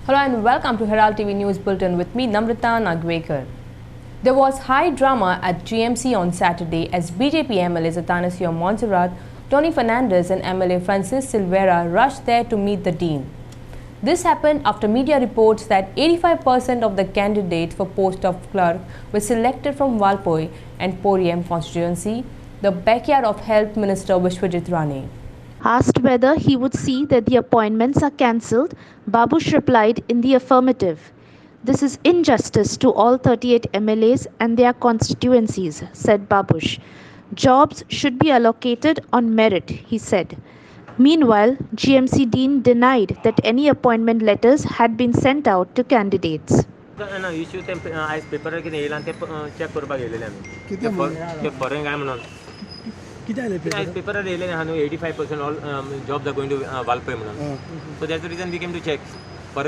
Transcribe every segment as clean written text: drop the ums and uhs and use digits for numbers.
Hello and welcome to Herald TV News Bulletin with me, Namrata Nagwekar. There was high drama at GMC on Saturday as BJP MLAs Atanasio Montserrat, Tony Fernandez and MLA Francis Silveira rushed there to meet the Dean. This happened after media reports that 85% of the candidates for post of clerk were selected from Valpoi and Poriyam constituency, the backyard of Health Minister Vishwajit Rane. Asked whether he would see that the appointments are cancelled, Babush replied in the affirmative. This is injustice to all 38 MLAs and their constituencies, said Babush. Jobs should be allocated on merit, he said. Meanwhile, GMC Dean denied that any appointment letters had been sent out to candidates. Paper 85% all jobs are going to Valpoi. So that's the reason we came to check. Job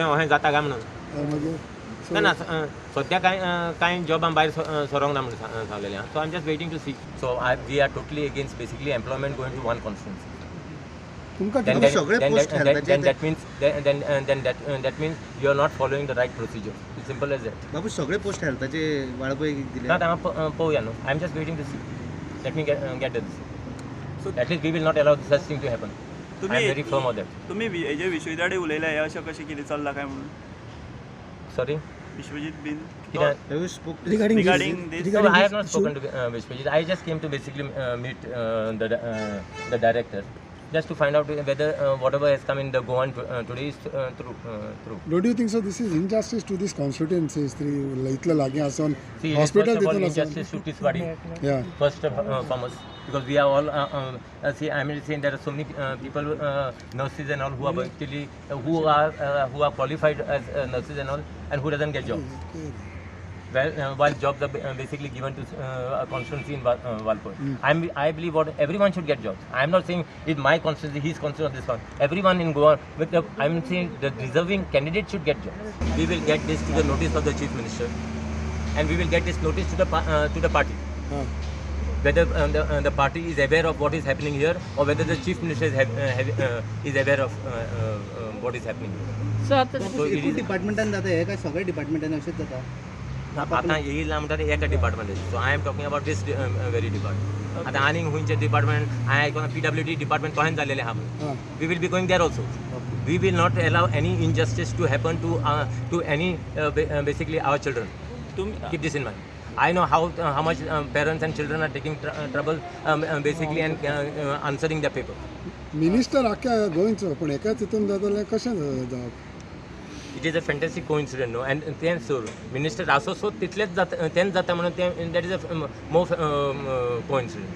so I'm just waiting to see. So we are totally against basically employment going to one constituency. Then that means you are not following the right procedure. It's simple as that. I'm just waiting to see. Let me get this. So at least we will not allow such thing to happen. I am very firm on that. Sorry? Have you spoken regarding this? No, I have not spoken to Vishwajit. I just came to basically meet the director, just to find out whether whatever has come in the Goan today is true. Don't you think so? This is injustice to this constituencies. See, hospital first of all, injustice to this body. Yeah. First and foremost, because we are all. See, I mean, saying there are so many people, nurses and all, who are actually who are qualified as nurses and all, and who doesn't get jobs. Well, while jobs are basically given to a constituency in Valpoi. I believe everyone should get jobs. I am not saying it's my constituency, his constituency, this one. Everyone in Goa, I am saying the deserving candidate should get jobs. We will get this to the notice of the Chief Minister, and we will get this notice to the party. Whether the party is aware of what is happening here, or whether the Chief Minister is aware of what is happening here. So it is department. So I am talking about this very department. Department, PWD department. We will be going there also. We will not allow any injustice to happen to any basically our children. Keep this in mind. I know how much parents and children are taking trouble basically and answering the paper. Minister going to it is a fantastic coincidence, no? And then so Minister also so that is a more coincidence.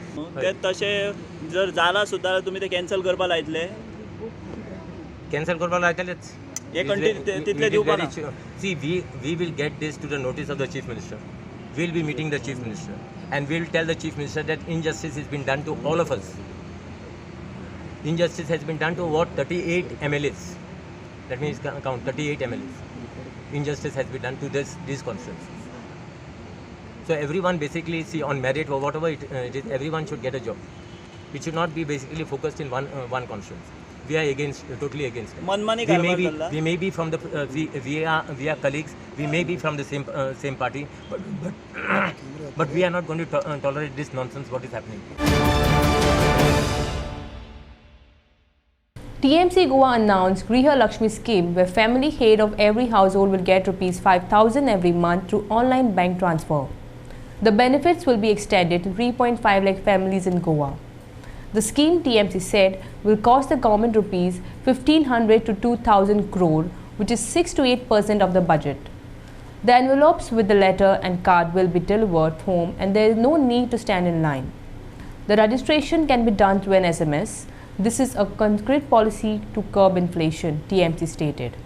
तशें जर जाला सुद्दां तुमी ते cancel करपा लायतले Cancel करपा लायतलेच. तितले दिवपा ना. See, we will get this to the notice of the Chief Minister. We will be meeting the Chief Minister, and we will tell the Chief Minister that injustice has been done to all of us. Injustice has been done to 38 MLAs. That means count 38 MLAs. Injustice has been done to these constituencies. So everyone basically see on merit or whatever it is, everyone should get a job. It should not be basically focused in one constituency. We are totally against it. We may be from the we are colleagues. We may be from the same party, but we are not going to tolerate this nonsense. What is happening? TMC Goa announced Griha Lakshmi scheme where family head of every household will get Rs 5,000 every month through online bank transfer. The benefits will be extended to 3.5 lakh families in Goa. The scheme, TMC said, will cost the government Rs 1,500 to 2,000 crore, which is 6 to 8% of the budget. The envelopes with the letter and card will be delivered home and there is no need to stand in line. The registration can be done through an SMS. This is a concrete policy to curb inflation, TMC stated.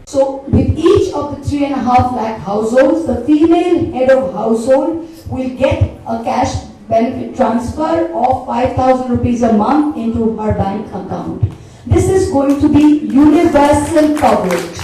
So, with each of the 3.5 lakh households, the female head of household will get a cash benefit transfer of 5,000 rupees a month into her bank account. This is going to be universal coverage,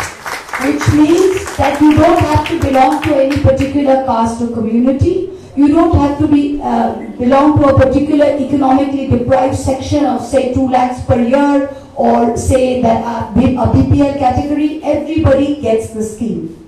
which means that you don't have to belong to any particular caste or community. You don't have to belong to a particular economically deprived section of say 2 lakhs per year or say that a BPL category, everybody gets the scheme.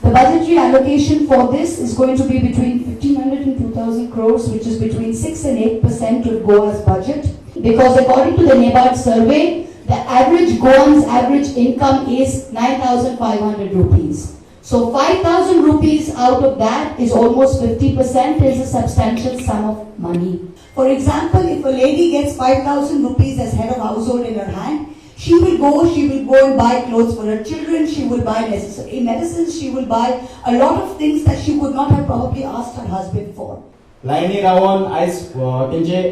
The budgetary allocation for this is going to be between 1,500 and 2,000 crores, which is between 6 and 8% of Goa's budget. Because according to the NABARD survey, the average Goan's average income is 9,500 rupees. So 5,000 rupees out of that is almost 50%, is a substantial sum of money. For example, if a lady gets 5,000 rupees as head of household in her hand, she will go and buy clothes for her children, she will buy necessary medicines, she will buy a lot of things that she could not have probably asked her husband for. लायनी रावन आयज तेंचे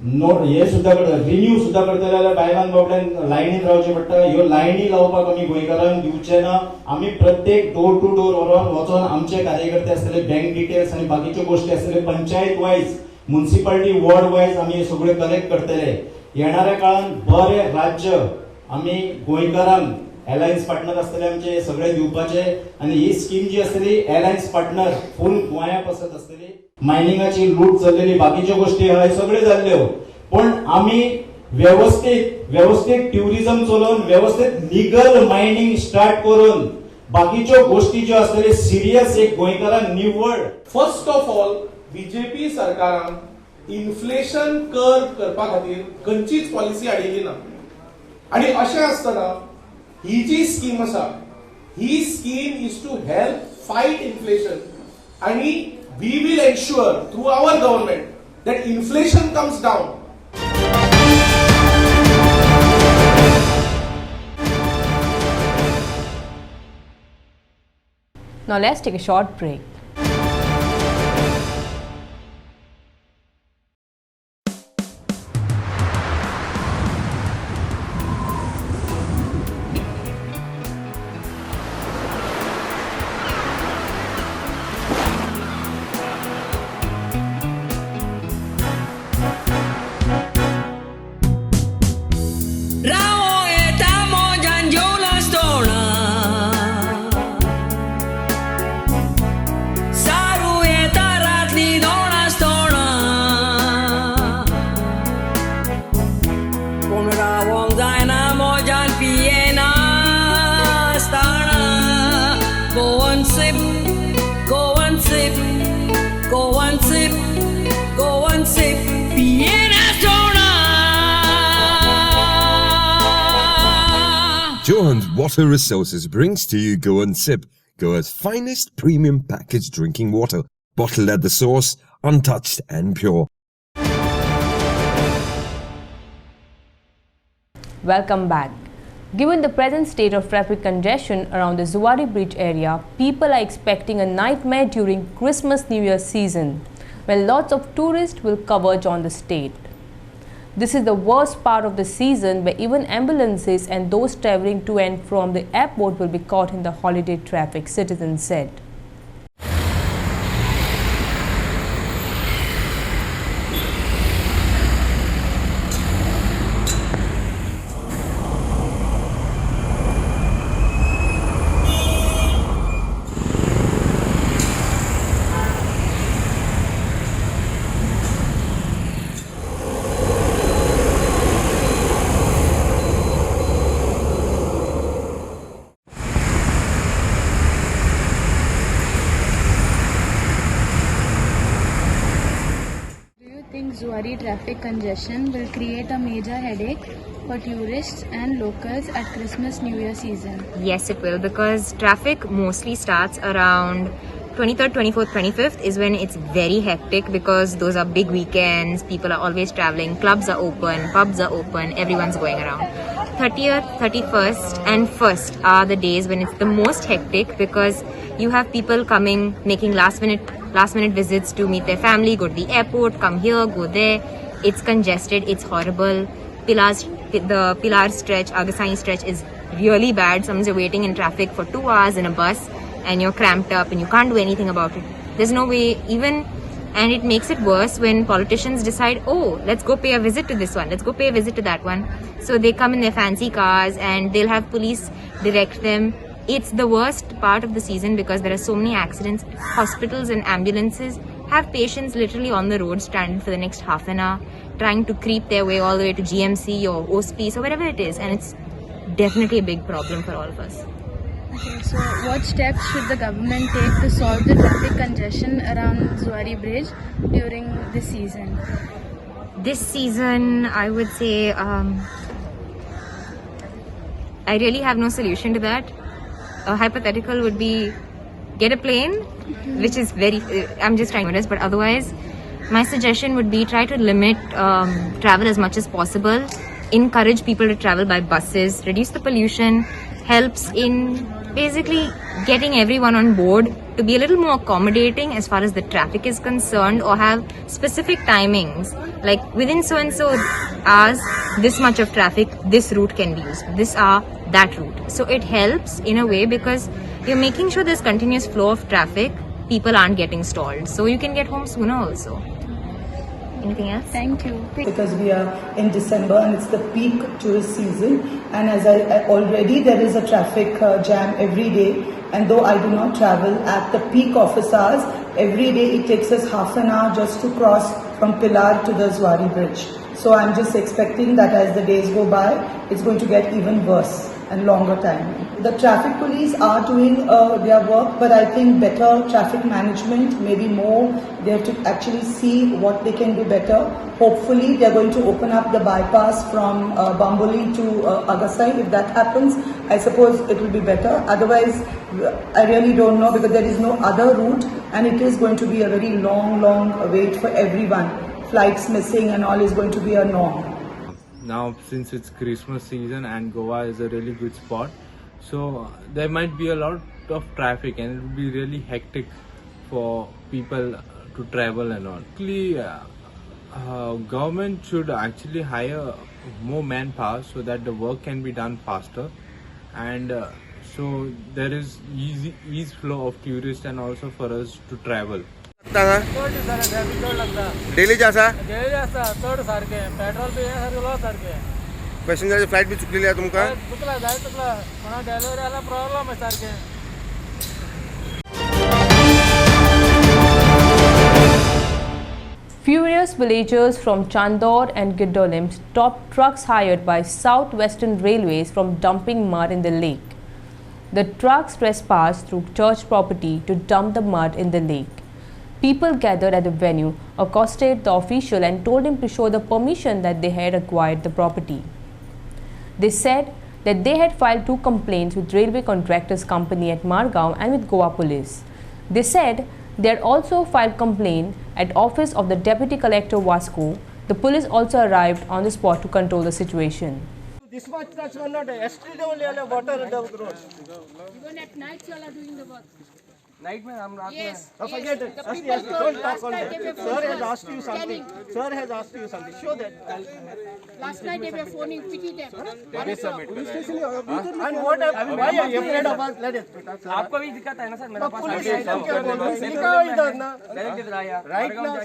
note हे सुद्धा करता renew सुद्धा करतले जाल्यार बायलांक बाबड्यान लायनीन रावचे पडटा. ह्यो लायनी लावपाक आमी गोंयकारांक दिवचे ना. आमी प्रत्येक डोर टू डोर वचोन आमचे कार्यकर्ते आसतले, बँक डिटेल्स आनी बाकीच्यो गोष्टी आसतले, panchayat wise municipality ward wise आमी सगळे कलेक्ट करतले. येणाऱ्या काळात बरे राज्य आमी गोंयकारांक एलायन्स पार्टनर आसतले आमचे सगळे दिवपाचे आनी ही स्कीम जी आसतली एलायन्स पार्टनर फुल गोंया पसत आसतली. मायनिंगाची लूट चल्लेली बाकीच्यो गोष्टी आहाय सगळे जाल्ल्यो, पण आमी व्यवस्थित ट्युरिझम चलोवन व्यवस्थित लिगल मायनिंग स्टार्ट करून बाकीच्यो गोष्टी ज्यो आसतल्यो सिरियस एक गोंयकारांक निवड. फर्स्ट ऑफ ऑल बीजेपी सरकारान इन्फ्लेशन कर करपा खातीर खंयचीच पॉलिसी हाडिल्ली ना. आनी अशें आसतना ही जी स्कीम आसा ही scheme is to help fight inflation आनी we will ensure through our government that inflation comes down. Now let's take a short break. Johan's Water Resources brings to you Go and Sip, Goa's finest premium packaged drinking water, bottled at the source, untouched and pure. Welcome back. Given the present state of traffic congestion around the Zuari Bridge area, people are expecting a nightmare during Christmas-New Year season, when lots of tourists will converge on the state. This is the worst part of the season where even ambulances and those travelling to and from the airport will be caught in the holiday traffic, citizens said. Zuari traffic congestion will create a major headache for tourists and locals at Christmas-New Year season? Yes, it will, because traffic mostly starts around 23rd, 24th, 25th is when it's very hectic, because those are big weekends, people are always traveling, clubs are open, pubs are open, everyone's going around. 30th, 31st and 1st are the days when it's the most hectic, because you have people coming, making last minute visits to meet their family, go to the airport, come here, go there. It's congested, it's horrible. The Pilar stretch, Agasai stretch is really bad. Sometimes you're waiting in traffic for 2 hours in a bus and you're cramped up and you can't do anything about it. There's no way and it makes it worse when politicians decide, oh, let's go pay a visit to this one, let's go pay a visit to that one. So they come in their fancy cars and they'll have police direct them. It's the worst part of the season because there are so many accidents. Hospitals and ambulances have patients literally on the road standing for the next half an hour, trying to creep their way all the way to GMC or OSPs or wherever it is, and it's definitely a big problem for all of us. Okay, so what steps should the government take to solve the traffic congestion around Zuari Bridge during this season? This season, I would say, I really have no solution to that. A hypothetical would be get a plane, which is very, I'm just trying to notice, but otherwise, my suggestion would be try to limit travel as much as possible, encourage people to travel by buses, reduce the pollution, helps in basically getting everyone on board to be a little more accommodating as far as the traffic is concerned, or have specific timings, like within so and so hours, this much of traffic, this route can be used, this hour, that route. So it helps in a way because you're making sure there's continuous flow of traffic, people aren't getting stalled, so you can get home sooner also. Anything else? Thank you. Because we are in December and it's the peak tourist season, and as I already there is a traffic jam every day, and though I do not travel at the peak office hours, every day it takes us half an hour just to cross from Pilar to the Zuari Bridge. So I'm just expecting that as the days go by, it's going to get even worse and longer time. The traffic police are doing their work, but I think better traffic management, maybe more, they have to actually see what they can do better. Hopefully they're going to open up the bypass from Bamboli to Agasai. If that happens, I suppose it will be better. Otherwise, I really don't know, because there is no other route and it is going to be a very long wait for everyone. Flights missing and all is going to be a norm. Now, since it's Christmas season and Goa is a really good spot, so there might be a lot of traffic and it will be really hectic for people to travel and all. Actually, government should actually hire more manpower so that the work can be done faster, and so there is ease flow of tourists and also for us to travel. Daily जासा चड सारखे petrol B सारखे loss सारखे पॅसेंजरची flight B चुकलेली आहे तुमका चुकला जाय चुकला कोणा डेलिव्हरी आला प्रॉब्लेम आहे सारखे. Furious villagers from Chandor and Giddolim stopped trucks hired by South Western Railways from dumping mud in the lake. The trucks trespassed through church property to dump the mud in the lake. People gathered at the venue, accosted the official and told him to show the permission that they had acquired the property. They said that they had filed 2 complaints with Railway Contractors Company at Margao and with Goa Police. They said they had also filed complaint at office of the Deputy Collector Vasco. The police also arrived on the spot to control the situation. This much that's not yesterday only water in the road. Even at night you are doing the work. Night mein hum raat Yes. mein forget it. Don't talk on that. Sir has asked you something. Sir has asked you something. Show that. Last night they were phoning, pity them. Police station and what why are you afraid of us? Let us. आपको भी दिक्कत है ना sir मेरे पास निकाल इधर ना right now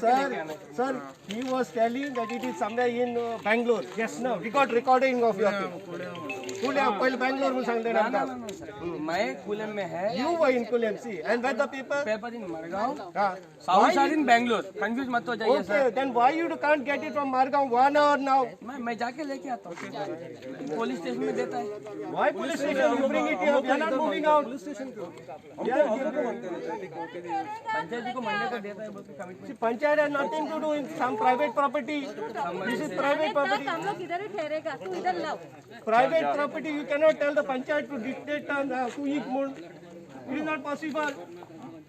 sir he was telling that it is somewhere in Bangalore. Yes, no, we got recording of your thing. पहले Bangalore में सांगते ना मैं कुलम में है. You were in Kulam, see, and where the paper in Margao. South side in Bangalore. Confused मत हो जाइए sir. Okay, then why you can't get it from Margao 1 hour now? मैं जाके लेके आता हूँ. Police station में देता है. Why police station? You bring it here. We are not moving out. Police station को. पंचायत जी को मंडे को देता है बस commitment. See, panchayat has nothing to do in some private property. This is private property. हम लोग इधर ही ठहरेगा, तू इधर लाओ. Private property, you cannot tell the panchayat to dictate terms to eat more. It is not possible.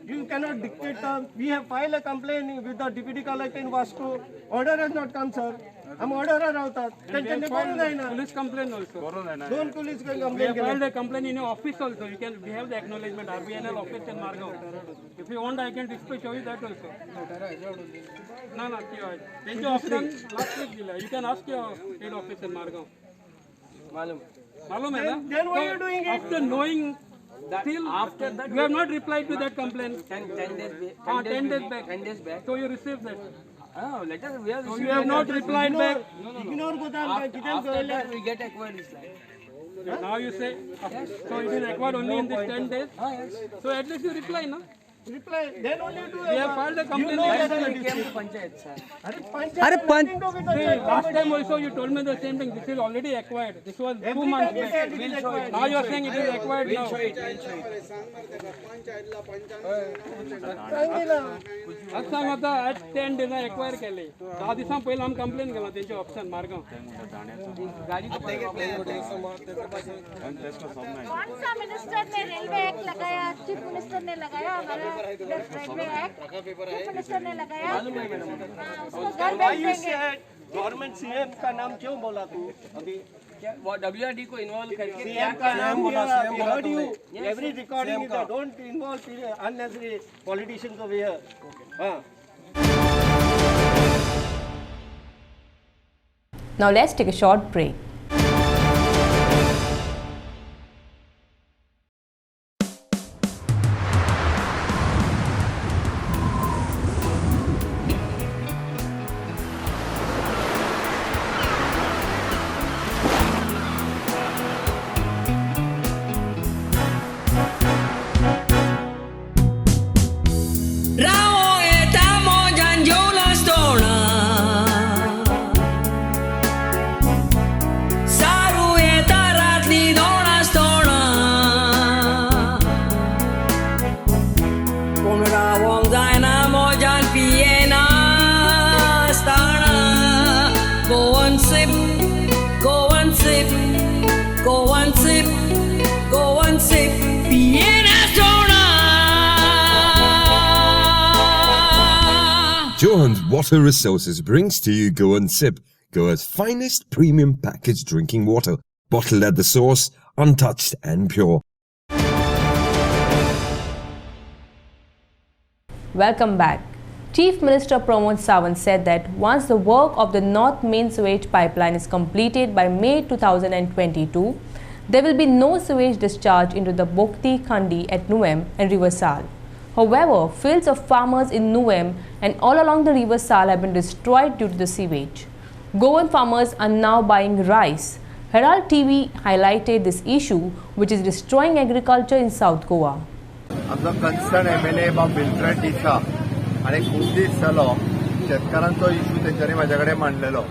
You cannot dictate terms. We have filed a complaint with the deputy collector in Vasco. Order has not come, sir. हम order राहतात. त्यांच्याने करून नाही ना. Police complaint also. दोन police complaint filed a complaint in your office also. You can. We have the acknowledgement. RBNL office in Margao. If you want, I can display show you that also. No, thank you. Office last week दिला. You can ask your head office in Margao. मालूम है ना? Then why are you doing it? After knowing. Still, after that, you have not replied to that complaint. 10 days back. 10 days back. So you received that. Oh, let us. So you have not replied back. Ignore After that, we get acquired this land. Now you say. So it is acquired only in these 10 days. Yes. So at least you reply, no? reply. Then only do. We have filed a complaint. Last time also you told me the same thing. This is already acquired. This was 2 months back. Now you are saying it is acquired now. आज सांग आता आज 10 days acquire केले. 10 दिवसां पहिले आम complain केला त्यांचे option मार्गाव. कौन सा मिनिस्टर ने रेलवे एक्ट लगाया? चीफ मिनिस्टर ने लगाया हमारा रेलवे एक्ट, चीफ मिनिस्टर ने लगाया। उसको घर भेज देंगे। गवर्नमेंट सीएम का नाम क्यों बोला तू अभी? WRD को इन्वॉल्व करके सीएम का नाम बोला, सीएम बोला तुमने। Every recording is there. Don't involve unnecessary politicians over here. हाँ. Now let's take a short break. Johan's Water Resources brings to you Go and Sip, Goa's finest premium packaged drinking water, bottled at the source, untouched and pure. Welcome back. Chief Minister Pramod Sawant said that once the work of the North Main Sewage Pipeline is completed by May 2022, there will be no sewage discharge into the Bokti Khandi at Nuem and River Sal. However, fields of farmers in Nuem and all along the River Sal have been destroyed due to the sewage. Goan farmers are now buying rice. Herald TV highlighted this issue, which is destroying agriculture in South Goa. आमचो concern MLA बाब Wilfred D'Sa आणि खूप दीस जालो शेतकारांचो issue तेंच्यांनी म्हाजे कडेन मांडलेलो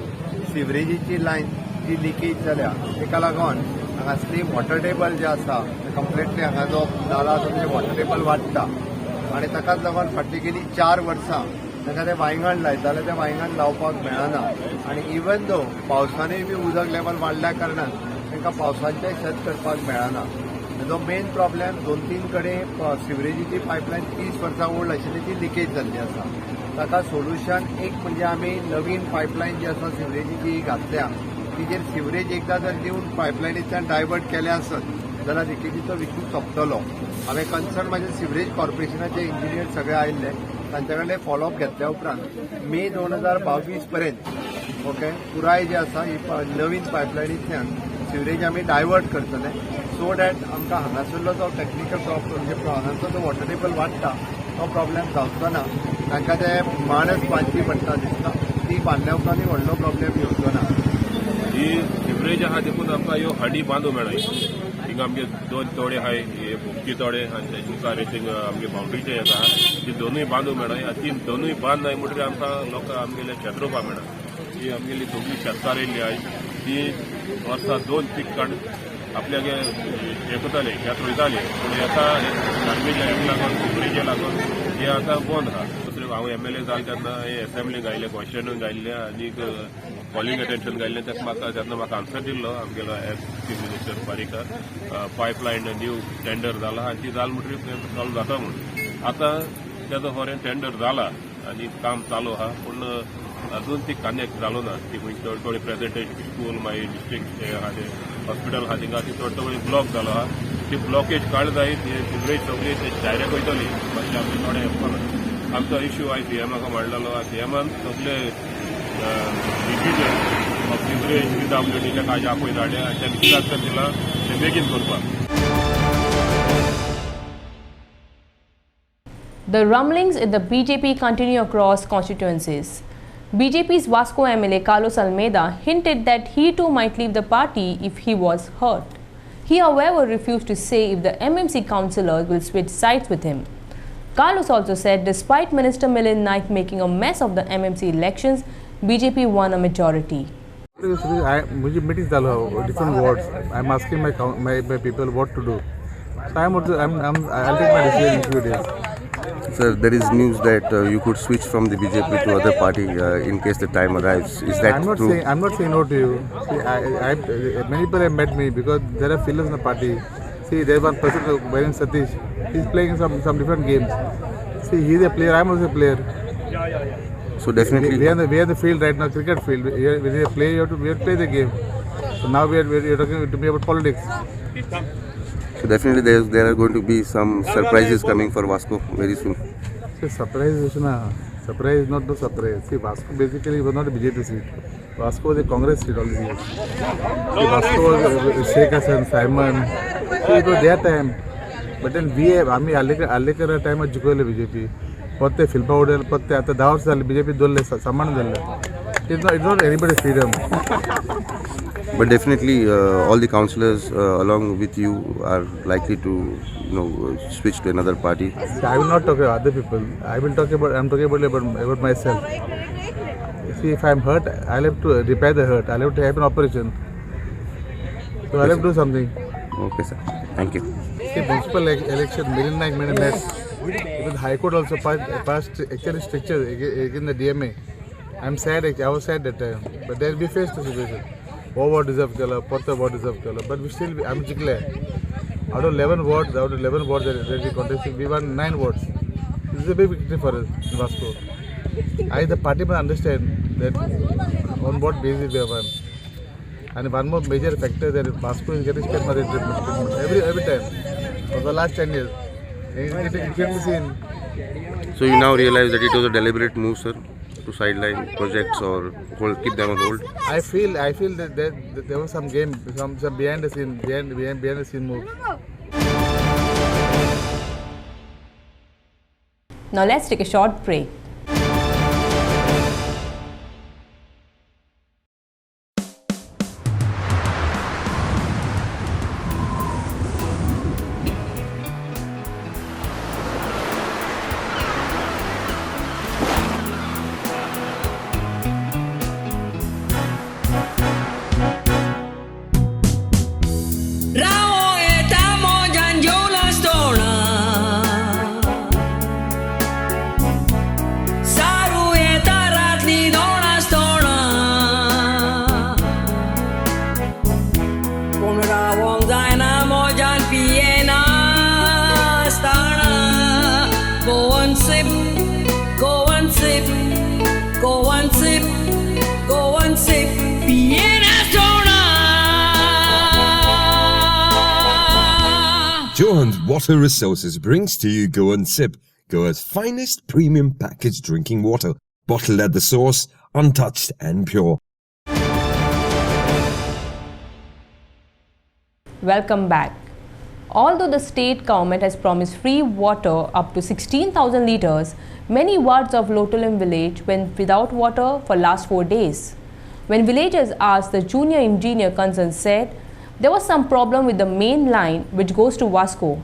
सिवरेजीची lion जी leakage जाल्या तेका लागून हांगासली वॉटर टेबल जे आसा कंप्लिटली हांगा जो नाला आसा ते वॉटर टेबल वाडटा आणि ताकाच लागून फाटली गेली 4 वर्सां ताका ते वांयगण लायता जाल्यार ते वांयगण लावपाक मेळना आणि इवन दो पावसानूय बी उदक लेवल वाडल्या कारणान तांकां पावसाचें शेत करपाक मेळना. जो मेन प्रॉब्लेम 2-3 कडेन सिवरेजीची पायपलायन 30 वर्सां ओल्ड आशिल्ली ती लिकेज जाल्ली आसा. ताका सोल्युशन एक म्हणजे आमी नवीन पायपलायन जी आसा सिवरेजीची घातल्या तिजेर सिवरेज एकदा जर दिवन पायपलायनींतल्यान डायवर्ट केले आसत जाल्यार लिकेजीचो विशू सोंपतलो. हांवें कन्सर्न म्हाजे सिवरेज कॉर्पोरेशनाचे इंजिनियर सगळे आयिल्ले तांचे कडले फॉलोअप घेतल्या उपरांत मे 2022 पर्यंत ओके पुराय जे आसा ही नवीन पायपलायनींतल्यान सिवरेज आमी डायवर्ट करतले सो डॅट आमकां हांगासरलो जो टॅक्निकल प्रॉब्लम म्हणजे हांगाचो जो वॉटर टेबल वाडटा तो प्रॉब्लेम जावचो ना. तांकां ते माणस बांदची पडटा दिसता ती बांदल्या उपरांत व्हडलो प्रॉब्लेम येवचो ना. ही सिवरेज आहा देखून आमकां ह्यो हाडी बांदूं मेळ्ळाय थिंगा आमगे 2 तोडे आहाय हे भोगती तोडे आनी तेजे मुखार थिंगा आमगे बाउंड्रीचे आसा ती दोनूय बांदूं मेळ्ळाय. ती दोनूय बांद नाय म्हणटकीर आमकां लोकांक आमगेले शेत रोवपाक मेळना. ही आमगेली सगळीं शेतकार येयल्ली आहाय ती वर्सा 2 पीक काड आपल्यागे हे करताले शेत रोयताले पूण आतां गार्बेज लायनी लागून सिवरेजे लागून हे आतां बंद आहा. दुसरे हांव MLA जाले तेन्ना हे एसेंब्लीक आयिल्ले क्वेश्चन घायिल्ले आनीक कॉलिंग अटेंशन घायिल्लें तेन्ना म्हाका आन्सर दिल्लो आमगेलो chief minister Parrikar pipeline new tender जाला आनी ती जाली म्हणटकीर सॉल्व जाता म्हणून. आतां तेजो खरें टेंडर जाला आनी काम चालू आहा पूण अजून ती कनेक्ट जालो ना. ती थोडी प्रेझेंटेशन स्कूल मागीर डिस्ट्रिक्ट आहा ते हॉस्पिटल आहा थिंगा ती थोडी ब्लॉक जालो आहा. ती ब्लॉकेज काड जायत सिवरेज सगळी डायरेक्ट वयतली मातशें आमचे थोडे हेल्प आमचो इश्यू आयज CMाक मांडलेलो CMान सगळे डिसिजन ऑफ सिवरेज PWDच्या काजी आपय धाडले आनी ते दिसतात दिला ते बेगीन करपाक. The rumblings in the BJP continue across constituencies. BJP's Vasco MLA Carlos Almeida hinted that he too might leave the party if he was hurt. He, however, refused to say if the MMC councillors will switch sides with him. Carlos also said despite Minister Milind Naik making a mess of the MMC elections, BJP won a majority. मुझे meeting चालू different wards. I'm asking my people what to do. So I'll take my decision in few days. Sir, there is news that you could switch from the BJP to other party in case the time arrives. Is that true? I'm not saying no to you. See, many people have met me because there are fillers in the party. See, there's one person, Bhajan Satish. He's playing some different games. See, he's a player. I'm also a player. So definitely, we are the field right now, cricket field. When you play, you have to play the game. So now you're talking to me about politics. So definitely, there are going to be some surprises coming for Vasco very soon. See, surprise is not no surprise. See, Vasco basically was not a BJP seat. Vasco was a Congress seat all these years. See, Vasco was Sheikh Hassan, Simon. See, it was their time. But then आम्ही Alekar time जिंकवले BJP. पत्ते फिल्पा उडेल पत्ते आता 10 वर्ष झाले BJP दोल्ले सामान झाले. It's not anybody's freedom. But definitely, all the councillors along with you are likely to, switch to another party. See, I will not talk about other people. I'm talking about myself. See, if I'm hurt, I'll have to repair the hurt. I'll have to have an operation. So I'll have to do something. Okay, sir. Thank you. See, municipal election, Milind Naik made a mess. Even High Court also passed actually strictures against the DMA. I'm sad. I was sad that time. But then we faced the situation. What deserve color, Porta what deserve color. But we still, I'm declare. Out of 11 wards that we contested, we won 9 wards. This is a big victory for us in Vasco. The party must understand that on what basis we have won. And one more major factor that Vasco is getting spent money every time for the last 10 years. It can be seen. So you now realize that it was a deliberate move, sir, to sideline projects or keep them on hold? I feel that there was some game, some behind the scene move. Now let's take a short break. Johan's Water Resources brings to you Go and Sip, Goa's finest premium packaged drinking water, bottled at the source, untouched and pure. Welcome back. Although the state government has promised free water up to 16,000 litres, many wards of Lotulim village went without water for last 4 days. When villagers asked, the junior engineer concerned said there was some problem with the main line which goes to Vasco.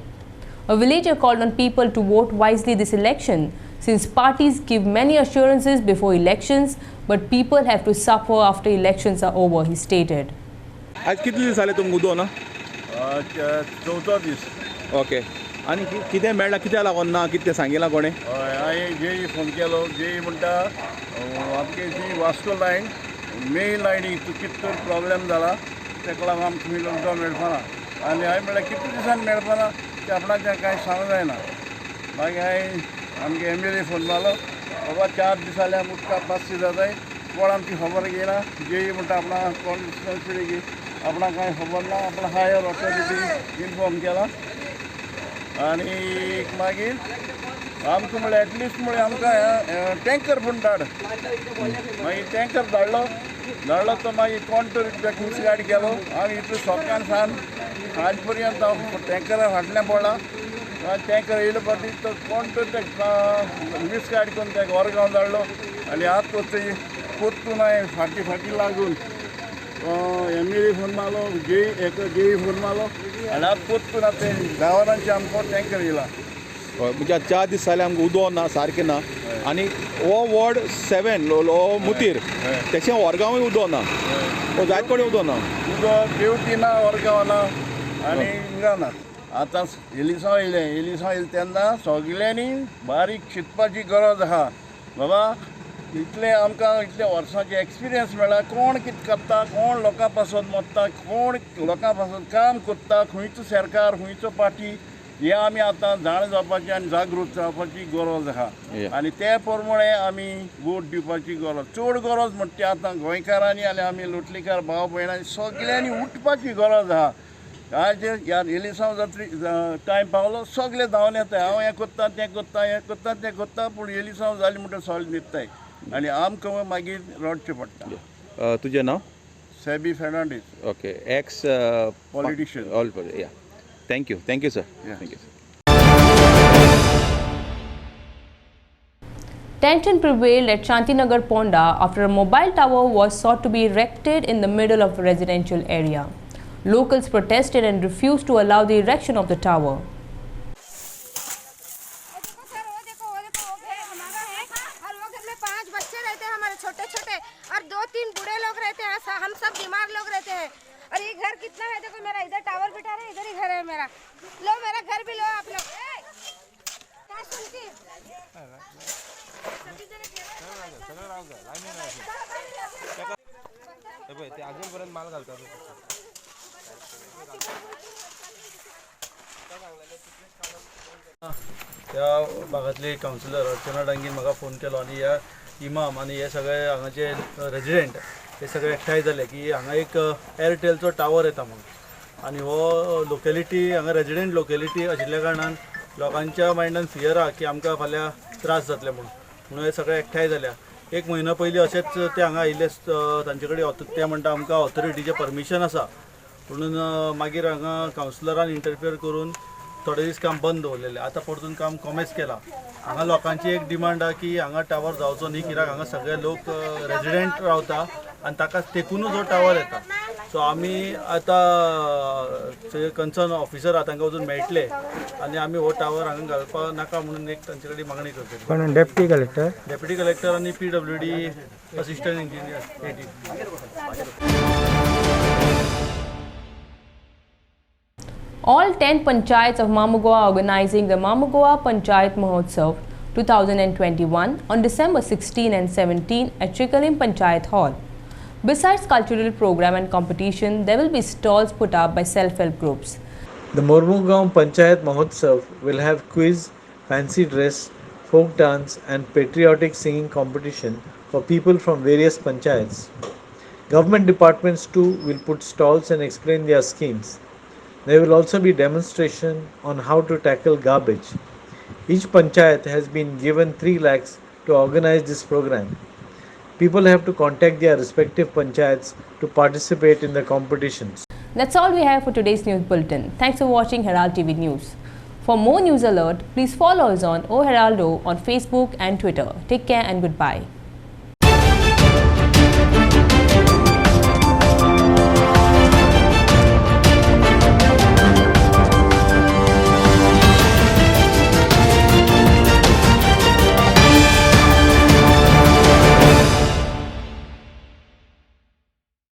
A villager called on people to vote wisely this election, since parties give many assurances before elections, but people have to suffer after elections are over, he stated. आज कितले दीस जाले तुमकां उदो ना? चवथो दीस. Okay. आनी कितें मेळ्ळां कित्याक लागोन ना कितें सांगिलां कोणें? हांवें जेई फोन केलो जेई म्हणटा आमगे जी वास्को लायन मेन लायनीक कितें तर प्रॉब्लेम जाला तेका लागून आमकां उदक मेळपाना आनी हांवें म्हणल्यार कितले दिसान मेळपाना ते आपणाचें कांय सांगूं जायना. मागीर हांवें आमगे MLA फोन मारलो बाबा 4 दीस जाले आमकां उदका पास जाताय कोण आमची खबर घेयना जेई म्हणटा आपणा कोण रिस्पॉन्सिबिलिटी आपणाक कांय खबर ना आपणा हायर ऑथॉरिटी इन्फॉर्म केला आनी मागीर आमकां म्हळ्यार एटलिस्ट म्हळ्यार आमकां टँकर पूण धाड मागीर टँकर धाडलो तो मागीर कोण तर मिस गाडी केलो आमी इतलो सकाळच्यान सान आज पर्यंत हांव टँकरा फाटल्यान पडला टँकर येयलो पाटी तो कोण तर ते मिस गाडी करून ताका वरगांव धाडलो आनी आतां परतून हांवें फाटी लागून MLA फोन मारलो जेई फोन मारलो आनी आतां परतून आतां गांवांचे आमकां टँकर येयला म्हणजे 4 दीस जाले आमकां उदो ना सारकें ना आनी हो वॉर्ड 7 मुतीर तेचे ओरगांवूय उदो ना जायत कडेन उदो ना ड्युटी ना ओरगांव ना आनी हिंगा ना आतां एलिसांव येयले तेन्ना सगल्यांनी बारीक चिंतपाची गरज आहा बाबा इतले आमकां इतले वर्सांचे एक्सपिरियन्स मेळ्ळा कोण कितें करता कोण लोकां पासून मरता कोण लोकां पासून काम करता खंयचो सरकार खंयचो पार्टी हे आमी आतां जाण जावपाची आनी जागृत जावपाची गरज आहा आनी ते प्रमाणे आमी वोट दिवपाची गरज चड गरज म्हणटा आतां गोंयकारांनी आनी आमी लोटलीकार भाव भयणांनी सगल्यांनी उठपाची गरज आहा आज ह्या एलिसांव जात्री टायम पावलो सगळे धांवन येताय हांव हें कोत्ता तें कोत्ता पूण एलिसांव जाली म्हणटा सॉल्व न्हिदताय आनी आमकां मागीर रडचें पडटा तुजें नांव Seby Fernandes okay ex politician ऑल या thank you sir thank you sir Tension prevailed at Shantinagar Ponda after a mobile tower was sought to be erected in the middle of a residential area. Locals protested and refused to allow the erection of the tower. और 2-3 बूढ़े लोग रहते हैं, हम सब बीमार लोग रहते हैं। और ये घर कितना है देखो, मेरा इधर टावर बिठा रहे, इधर ही घर है मेरा। लो मेरा घर भी लो आप लोग। क्या सुनती? अजूनपर्यंत माल घालतात त्या भागातले काउन्सिलर अर्चना डांगीन म्हाका फोन केलो आनी ह्या इमाम आनी हे सगळे हांगाचे रेजिडेंट हे सगळे एकठांय जाले की हांगा एक एअरटेलचो टावर येता म्हणून आनी हो लोकेलिटी हांगा रेजिडेंट लोकेलिटी आशिल्ल्या कारणान लोकांच्या मायंडान फियर आहा की आमकां फाल्यां त्रास जातले म्हणून हे सगळे एकठांय जाल्या 1 म्हयनो पयलीं अशेंच ते हांगा आयिल्ले तांचे कडेन ते म्हणटा आमकां ऑथॉरिटीचें परमिशन आसा म्हणून मागीर हांगा काउन्सिलरान इंटरफियर करून थोडे दीस काम बंद दवरलेले आतां परतून काम कॉमेस केला हांगा लोकांची एक डिमांड आहा की हांगा टावर जावचो न्ही कित्याक हांगा सगळे लोक रेजिडेंट रावता आनी ताका तेकूनच हो टावर येता सो आमी आतां कन्सर्न ऑफिसर आहा तांकां वचून मेळटले आनी आमी हो टावर हांगा घालपाक नाका म्हणून एक तांचे कडेन मागणी करतली पण डेप्युटी कलेक्टर आनी PWD assistant engineer All 10 panchayats of Mamugoa are organizing the Mamugoa Panchayat Mahotsav 2021 on December 16 and 17 at Trikalim Panchayat Hall. Besides cultural program and competition, there will be stalls put up by self-help groups. The Mormugaon Panchayat Mahotsav will have quiz, fancy dress, folk dance and patriotic singing competition for people from various panchayats. Government departments too will put stalls and explain their schemes. There will also be demonstration on how to tackle garbage. Each panchayat has been given 3 lakhs to organize this program. People have to contact their respective panchayats to participate in the competitions. That's all we have for today's news bulletin. Thanks for watching Herald TV News. For more news alert, please follow us on O Heraldo on Facebook and Twitter. Take care and goodbye.